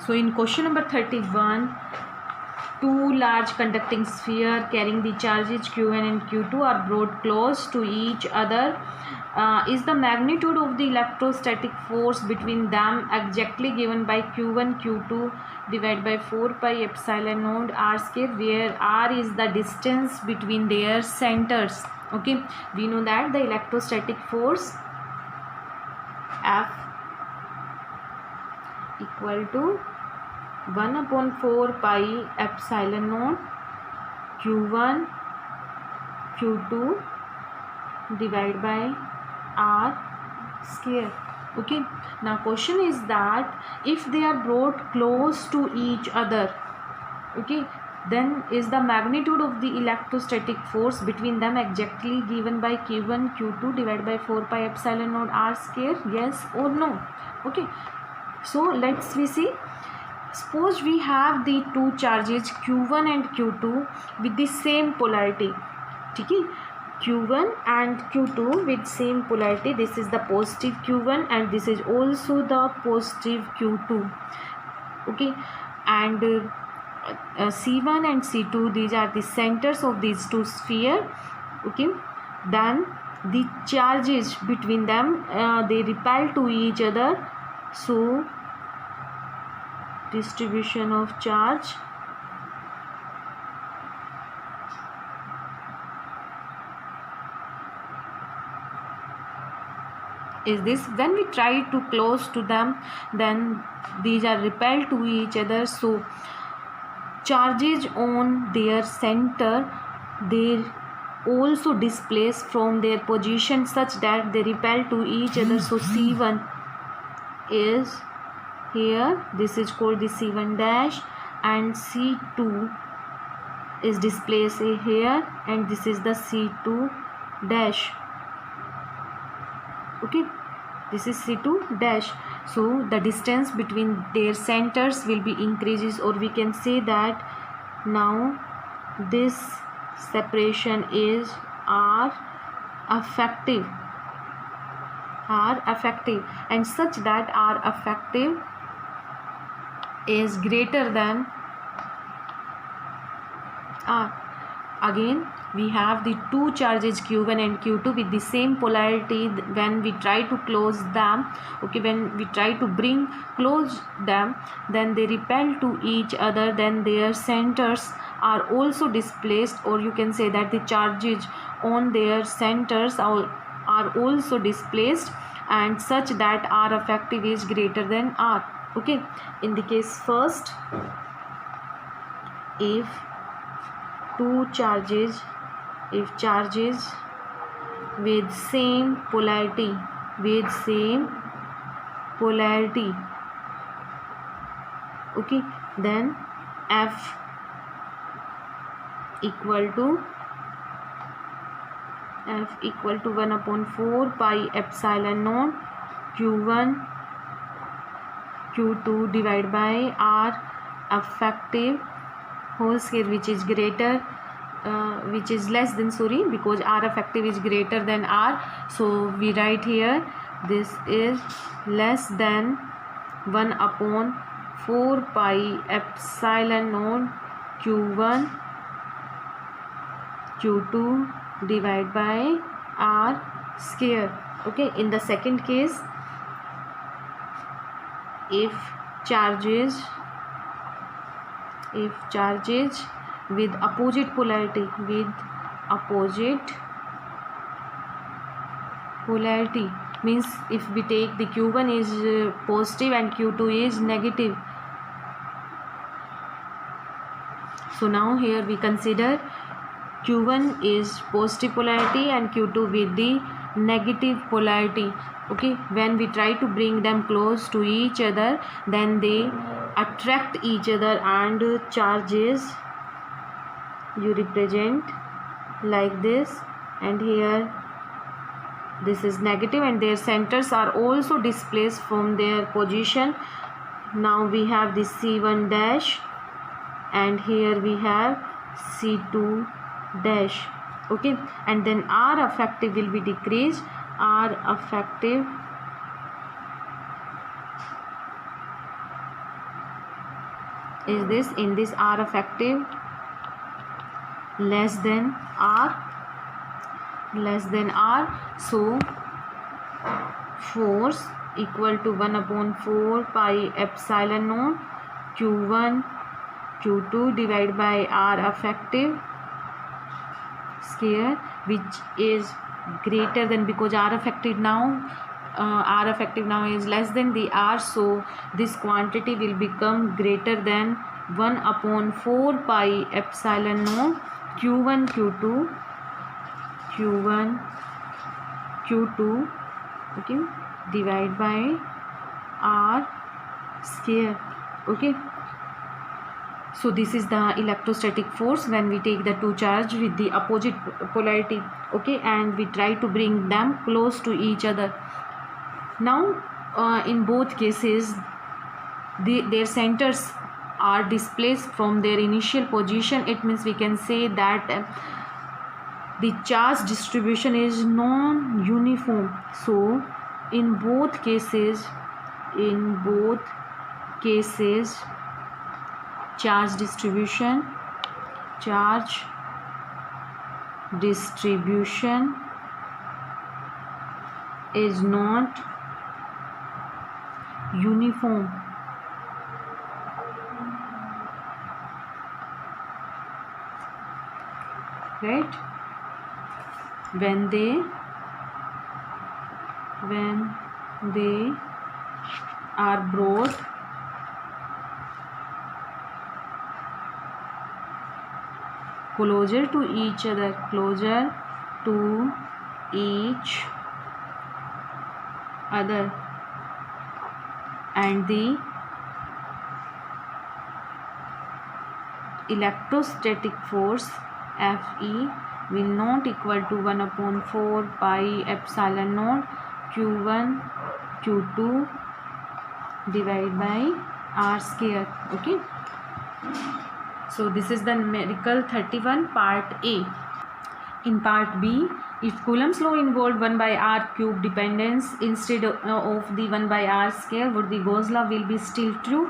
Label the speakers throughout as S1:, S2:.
S1: So in question number 31, two large conducting sphere carrying the charges q1 and q2 are brought close to each other. Is the magnitude of the electrostatic force between them exactly given by q1 q2 divided by 4 pi epsilon naught r square, where r is the distance between their centers. Okay, we know that the electrostatic force F equal to 1/4 pi epsilon naught q1 q2 divided by r square. Okay, now question is that if they are brought close to each other, okay, then is the magnitude of the electrostatic force between them exactly given by q1 q2 divided by 4 pi epsilon naught r square, yes or no? Okay, so let's we see. Suppose we have the two charges q1 and q2 with the same polarity. ठीक है, q1 and q2 with same polarity. This is the positive q1 and this is also the positive q2. Okay, and c1 and c2, these are the centers of these two sphere. Okay, then the charges between them, they repel to each other. So distribution of charge is this. When we try to close to them, then these are repelled to each other. So charges on their center, they also displace from their position such that they repel to each other. So c1 is here, this is called the c1 dash, and c2 is displaced here, and this is the c2 dash. Okay, this is c2 dash. So the distance between their centers will be increases, or we can say that now this separation is R effective, and such that R effective is greater than R. Again, we have the two charges q1 and q2 with the same polarity. When we try to close them, okay, when we try to bring close them, then they repel to each other, then their centers are also displaced, or you can say that the charges on their centers are also displaced, and such that R effective is greater than R. Okay, in the case first, if charges with same polarity, okay, then F equal to 1/4 pi epsilon naught q1 q2 divided by R effective whole square, which is greater, which is less than, sorry, because R effective is greater than R. So we write here this is less than 1/4 pi epsilon naught q1 q2 divided by R square. Okay, in the second case, if charges with opposite polarity, means if we take the q1 is positive and q2 is negative. So now here we consider q1 is positive polarity and q2 with the negative polarity. Okay, when we try to bring them close to each other, then they attract each other, and charges you represent like this, and here this is negative, and their centers are also displaced from their position. Now we have this c1 dash, and here we have c2 dash. Okay, and then R effective will be decreased. R effective is this. In this R effective less than R, so force equal to 1 upon 4 pi epsilon naught Q1 Q2 divided by R effective square, which is greater than, because R effective now is less than the R, so this quantity will become greater than 1 upon 4 pi epsilon naught Q1 Q2 okay, divide by R square. Okay, so this is the electrostatic force when we take the two charge with the opposite polarity. Okay, and we try to bring them close to each other. Now in both cases their centers are displaced from their initial position. It means we can say that the charge distribution is non-uniform. So in both cases charge distribution is not uniform. Right? When they are brought closer to each other, and the electrostatic force Fe will not equal to 1 upon 4 pi epsilon naught Q1 Q2 divided by R square. Okay, so this is the numerical 31 part A. In part B, if Coulomb's law involved 1 by R cube dependence instead of the 1 by R square, would the Gauss law will be still true?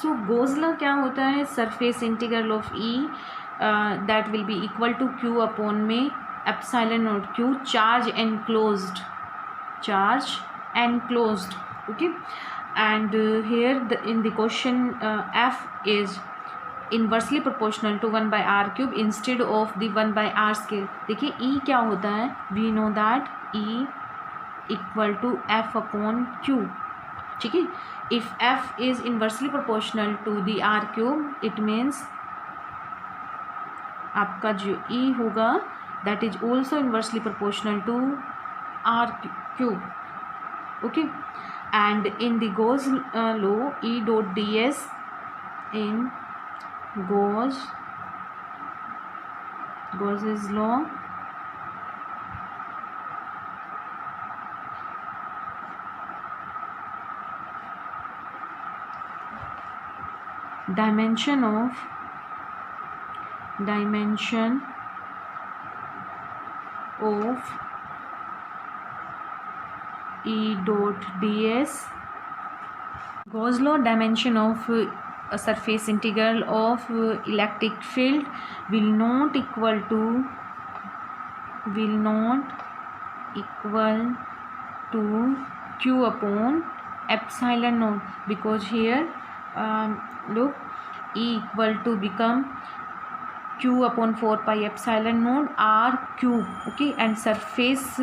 S1: So Gauss law क्या होता है? Surface integral of E that will be equal to Q upon में epsilon naught Q, charge enclosed. Okay, and here in the question F is inversely proportional to 1 by r cube instead of the 1 by r scale. देखिए E क्या होता है, we know that E equal to F upon q. ठीक है, if F is inversely proportional to the r cube it means आपका जो E होगा that is also inversely proportional to r cube. Okay, and in the Gauss law E dot ds in Gauss's law dimension of E dot ds, Gauss law dimension of a surface integral of electric field will not equal to Q upon epsilon naught, because here look, E equal to become Q upon 4 pi epsilon naught R cube. Okay, and surface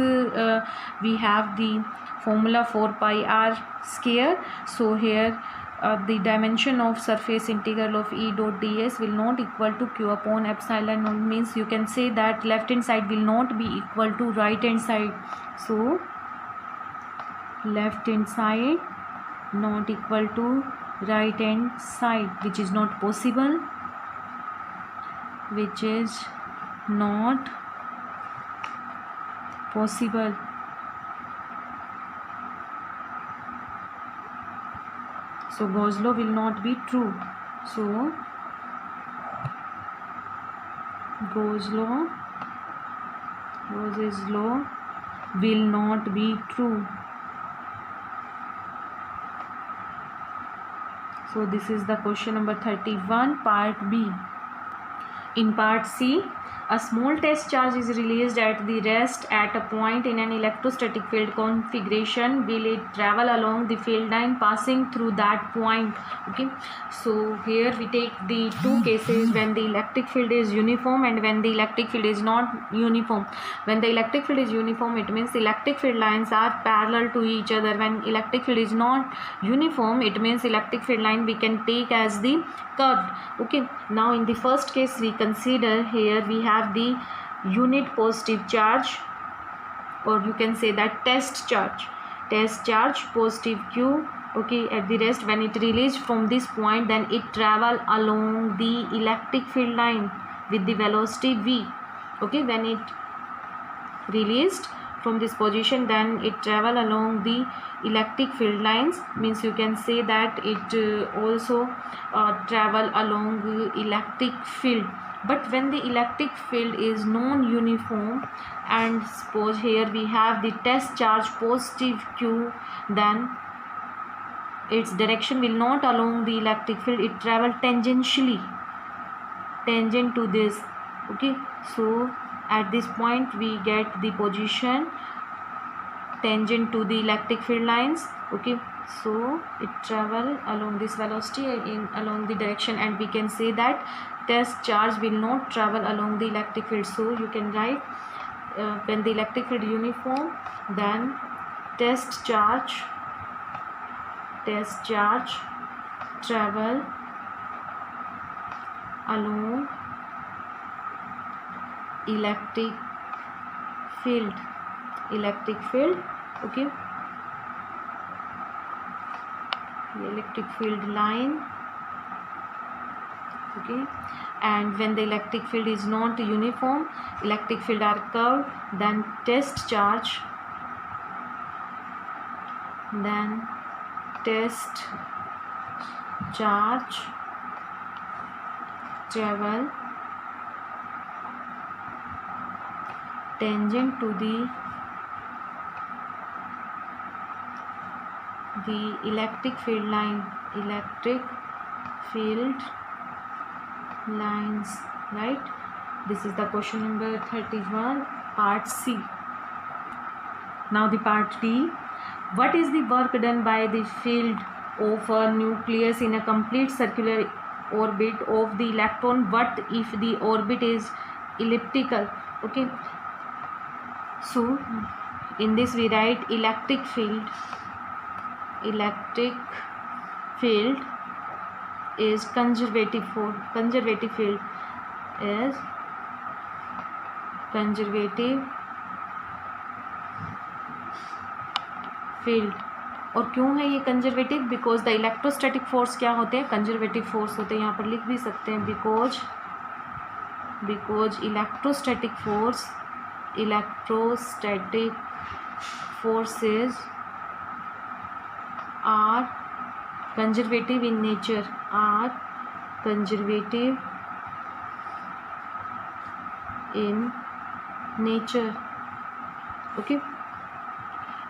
S1: we have the formula 4 pi R square. So here the dimension of surface integral of E dot ds will not equal to Q upon epsilon naught, means you can say that left hand side will not be equal to right hand side. So left hand side not equal to right hand side, which is not possible, So Gauss law will not be true. So Gauss's law will not be true. So this is the question number 31, part B. In part C, a small test charge is released at the rest at a point in an electrostatic field configuration. Will it travel along the field line passing through that point? Okay, so here we take the two cases when the electric field is uniform and when the electric field is not uniform. When the electric field is uniform, it means electric field lines are parallel to each other. When electric field is not uniform, it means electric field line we can take as the curved. Okay, now in the first case we consider, here we have the unit positive charge, or you can say that test charge positive q. Okay, at the rest, when it released from this point, then it travel along the electric field line with the velocity v. Okay, when it released from this position, then it travel along the electric field lines, means you can say that it also travel along the electric field. But when the electric field is non-uniform, and suppose here we have the test charge positive q, then its direction will not along the electric field, it travel tangentially, tangent to this. Okay, so at this point we get the position tangent to the electric field lines. Okay, so it travel along this velocity along the direction, and we can say that test charge will not travel along the electric field. So you can write when the electric field uniform, then test charge travel along electric field. Okay, electric field line. Okay, and when the electric field is not uniform, electric field are curved, then test charge travel tangent to the electric field lines, right? This is the question number 31, part C. Now the part D. What is the work done by the field of a nucleus in a complete circular orbit of the electron? What if the orbit is elliptical? Okay, so in this we write electric field is conservative field is conservative field. और क्यों है ये conservative? Because the electrostatic force क्या होते हैं? Conservative force होते हैं. यहाँ पर लिख भी सकते हैं because electrostatic forces are conservative in nature, Okay,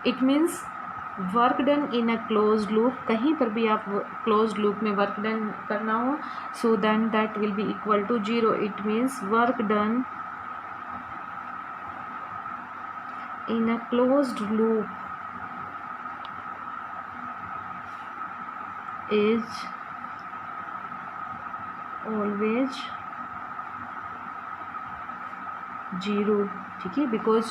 S1: it means work done in a close loop. कहीं पर भी आप क्लोज लूप में वर्क डन करना हो, so then that will be equal to 0. It means work done in a closed loop is always 0. ठीक है, because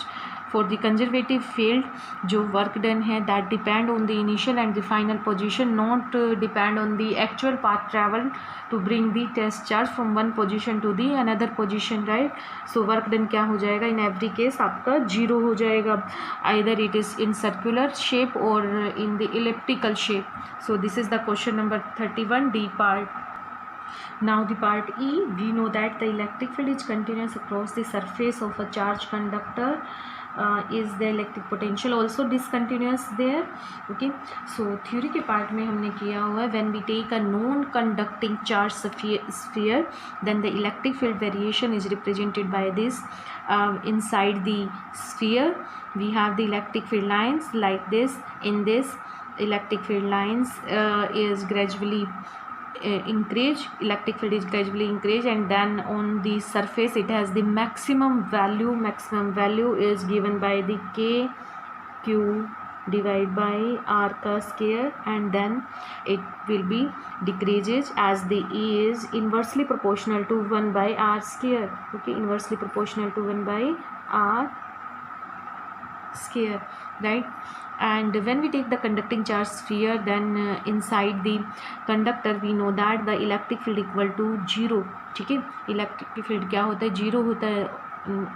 S1: for the conservative field जो वर्क डन है that depend on the initial and the final position, not depend on the actual path travel to bring the test charge from one position to the another position, right. So work done क्या हो जाएगा in every case? आपका 0 हो जाएगा. Either it is in circular shape or in the elliptical shape. So this is the question number 31, D part. Now the part E, we know that the electric field is continuous across the surface of a charged conductor. Is the electric potential also discontinuous there? Okay, so theory के part में हमने किया हुआ है when we take a non-conducting charge sphere, then the electric field variation is represented by this. Inside the sphere we have the electric field lines like this. In this electric field lines is gradually increase, electric field is gradually increased, and then on the surface it has the maximum value is given by the k q divided by r ka square, and then it will be decreases as the E is inversely proportional to 1 by r square. Okay, inversely proportional to 1 by r square, right? And when we take the conducting charge sphere, then inside the conductor we know that the electric field equal to 0. ठीक है, electric field क्या होता है, 0 होता है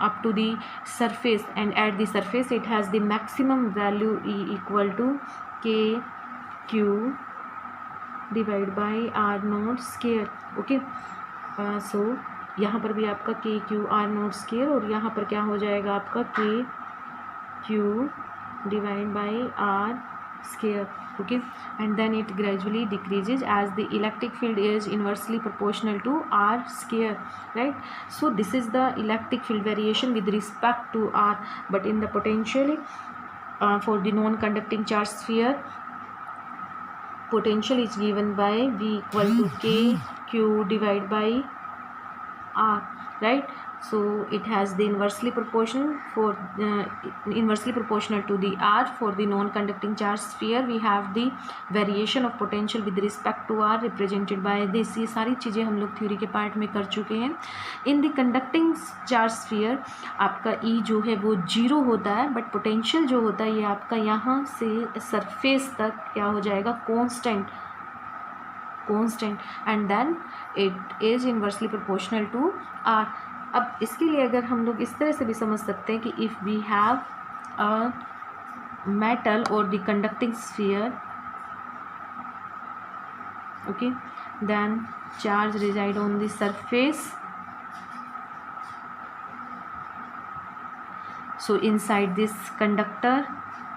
S1: up to the surface, and at the surface it has the maximum value E equal to k q divided by r naught square. Okay, so यहाँ पर भी आपका k q r naught square, और यहाँ पर क्या हो जाएगा आपका k q divided by r square. Okay, and then it gradually decreases as the electric field is inversely proportional to r square, right? So this is the electric field variation with respect to r. But in the potential, for the non-conducting charge sphere, potential is given by v equal to k q divided by r, right? So it has the inversely proportional to the r. For the non-conducting charge sphere we have the variation of potential with respect to r represented by this. ये सारी चीज़ें हम लोग theory के part में कर चुके हैं. In the conducting charge sphere आपका E जो है वो 0 होता है, बट पोटेंशियल जो होता है ये आपका यहाँ से सरफेस तक क्या हो जाएगा, constant, and then it is inversely proportional to r. अब इसके लिए अगर हम लोग इस तरह से भी समझ सकते हैं कि if we have a metal or the conducting sphere, okay, then charge reside on the surface. So inside this conductor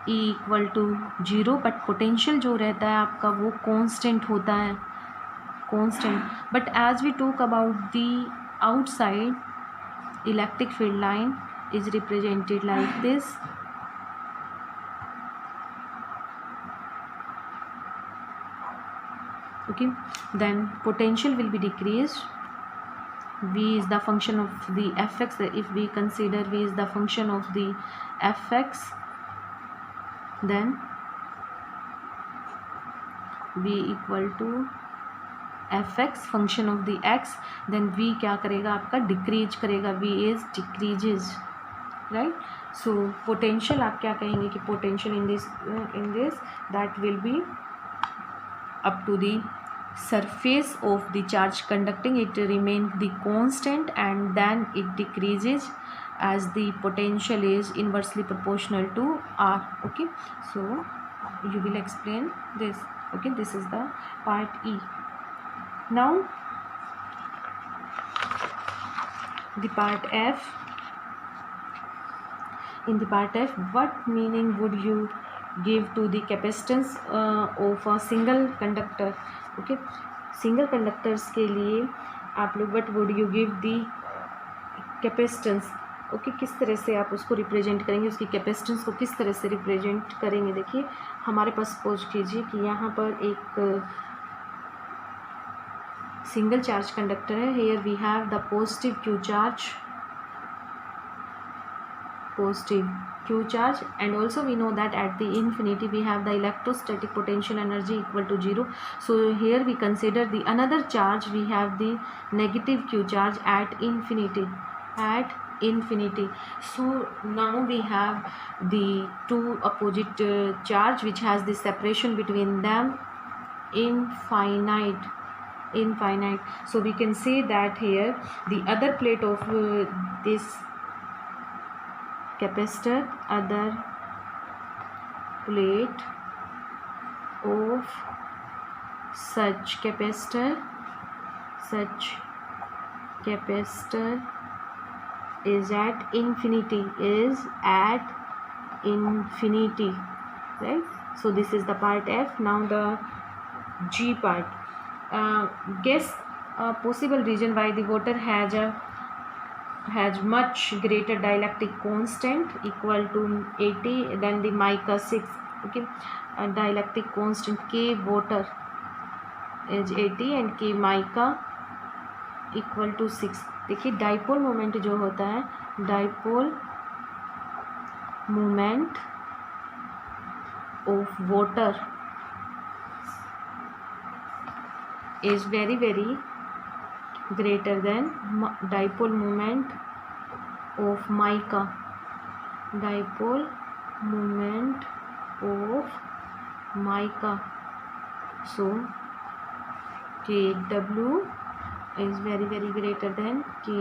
S1: E equal to 0, but potential जो रहता है आपका वो कांस्टेंट होता है, constant. But as we talk about the outside, electric field line is represented like this. Okay, then potential will be decreased. V is the function of the fx. If we consider V is the function of the fx, then V equal to fx function of the x, then v क्या करेगा आपका, decrease करेगा, v is decreases, right? So potential आप क्या कहेंगे कि potential in this that will be up to the surface of the charge conducting, it remains the constant, and then it decreases as the potential is inversely proportional to r. Okay, so you will explain this. Okay, this is the part E. Now the part F. In the part F, what meaning would you give to the capacitance of a single conductor? Okay, single conductors के लिए आप लोग what would you give the capacitance? Okay, किस तरह से आप उसको represent करेंगे, उसकी कैपेसिटेंस को किस तरह से रिप्रेजेंट करेंगे. देखिए हमारे पास सपोज कीजिए कि यहाँ पर एक सिंगल चार्ज कंडक्टर है. Here we have the positive q charge, positive q charge, and also we know that at the infinity we have the electrostatic potential energy equal to 0. So here we consider the another charge, we have the negative q charge at infinity, So now we have the two opposite charge which has the separation between them infinite. So we can say that here the other plate of this capacitor, other plate of such capacitor is at infinity, right? So this is the part F. Now the G part. Guess a possible reason why the water has much greater dielectric constant equal to 80 than the mica 6. Okay, dielectric constant K water is 80 and K mica equal to 6. देखिए dipole moment जो होता है, dipole moment of water is very very greater than dipole moment of mica. Dipole moment of mica. So KW is very greater than K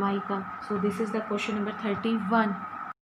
S1: mica. So this is the question number 31.